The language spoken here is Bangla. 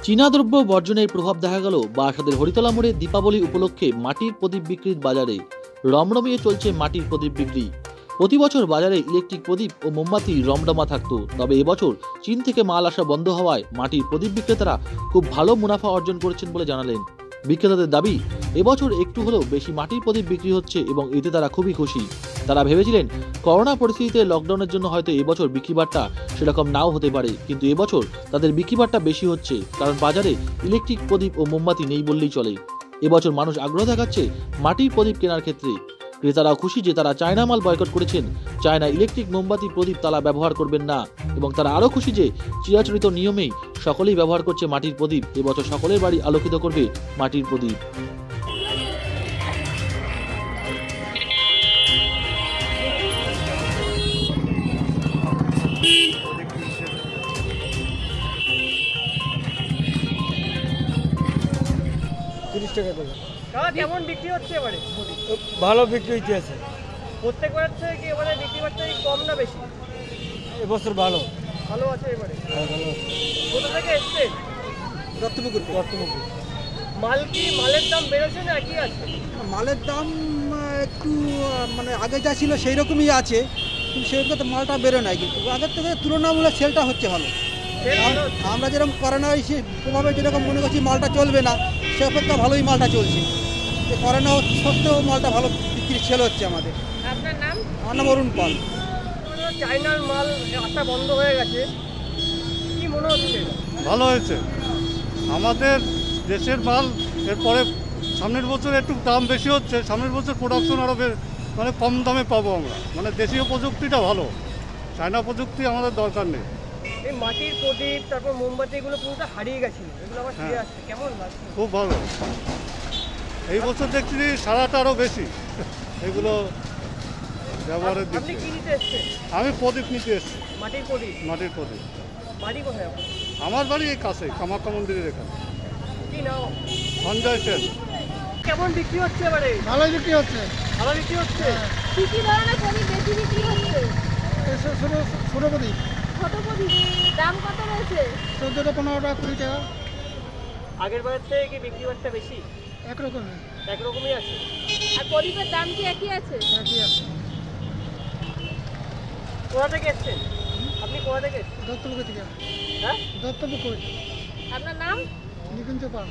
চীনা দ্রব্য বর্জনের প্রভাব দেখা গেল বারাসাতের হরিতলা মোড়ে দীপাবলি উপলক্ষে মাটির প্রদীপ বিক্রির বাজারে রমরমিয়ে চলছে মাটির প্রদীপ বিক্রি। প্রতি বছর বাজারে ইলেকট্রিক প্রদীপ ও মোমবাতি রমরমা থাকতো, তবে এবছর চীন থেকে মাল আসা বন্ধ হওয়ায় মাটির প্রদীপ বিক্রেতারা খুব ভালো মুনাফা অর্জন করেছেন বলে জানালেন। বিক্রেতাদের দাবি, এবছর একটু হলেও বেশি মাটির প্রদীপ বিক্রি হচ্ছে এবং এতে তারা খুবই খুশি। তারা ভেবেছিলেন করোনা পরিস্থিতিতে লকডাউনের জন্য হয়তো এবছর বিক্রিবাট্টা সেরকম নাও হতে পারে, কিন্তু এবছর তাদের বিক্রিবাট্টা বেশি হচ্ছে, কারণ বাজারে ইলেকট্রিক প্রদীপ ও মোমবাতি নেই বললেই চলে। এবছর মানুষ আগ্রহ দেখাচ্ছে মাটির প্রদীপ কেনার ক্ষেত্রে। ক্রেতারাও খুশি যে তারা চায়না মাল বয়কট করেছেন, চায়না ইলেকট্রিক মোমবাতি প্রদীপ তারা ব্যবহার করবেন না, এবং তারা আরও খুশি যে চিরাচরিত নিয়মেই সকলেই ব্যবহার করছে মাটির প্রদীপ। এবছর সকলের বাড়ি আলোকিত করবে মাটির প্রদীপ। কেমন বিক্রি হচ্ছে এবারে? ভালো বিক্রি হইতেছে। প্রত্যেকবার থেকে কি এবারে বিক্রি বাট্টা কম না বেশি? এবছর ভালো ভালো আছে এবারে। ভালো আছে। কোথা থেকে এসছে? দত্তপুকুর। মালের দাম বেড়েছে না কি আছে? মালের দাম একটু মানে আগে যা ছিল সেই রকমই আছে, কিন্তু সেরকম তো মালটা বেরো নাই, কিন্তু আগের থেকে তুলনামূলক সেলটা হচ্ছে ভালো। আমরা যেরকম করোনা প্রভাবে যেরকম মনে করছি মালটা চলবে না, সে অপেক্ষা ভালোই মালটা চলছে। করোনা সত্ত্বেও মালটা ভালো বিক্রি সেল হচ্ছে আমাদের। আপনার নাম? আমার নাম অরুণ পাল। চায়নার মাল আসা বন্ধ হয়ে গেছে, কি মনে হচ্ছে? ভালো হয়েছে। আমাদের দেশের মাল এরপরে সামনের বছর একটু দাম বেশি হচ্ছে, সামনের বছর প্রোডাকশন আরও মানে কম দামে পাবো আমরা। মানে দেশীয় প্রযুক্তিটা ভালো, চায়না প্রযুক্তি আমাদের দরকার নেই। এই মাটির প্রদীপ তারপর মোমবাতি এগুলো পুরোটা হারিয়ে গেছিল, এগুলো আবার ফিরে আসছে, কেমন লাগছে? খুব ভালো। এই বছর দেখছি সারাটা আরও বেশি এগুলো ব্যবহারের দিক। আপনি কি নিতে এসছেন? আমি প্রদীপ নিতে এসেছি। মাটির প্রদীপ? মাটির প্রদীপ। বাড়ি কোথায় আপনার? আমার বাড়ি এই কাছে, কামাখ্যা মন্দিরের এখানে। কি নাও? সঞ্জয় সেন। কেমন বিক্রি হচ্ছে এবারে? ভালোই বিক্রি হচ্ছে। ভালো বিক্রি হচ্ছে। কি কি ধরনের প্রদীপ বেশি বিক্রি হচ্ছে? ছোটো প্রদীপ। ছোট প্রদীপ দাম কত রয়েছে? 14টা 15টা 20 টাকা। আগের বারের থেকে কি বিক্রি বাট্টা বেশি? একরকমই। একরকমই আছে। আর প্রদীপের দাম কি একই আছে? একই আছে। কোথা থেকে এসছেন? আপনি কোথা থেকে এসছেন? দত্তপুকুর থেকে। হ্যাঁ, দত্তপুকুর। আপনার নাম? নিকুঞ্জ পাল।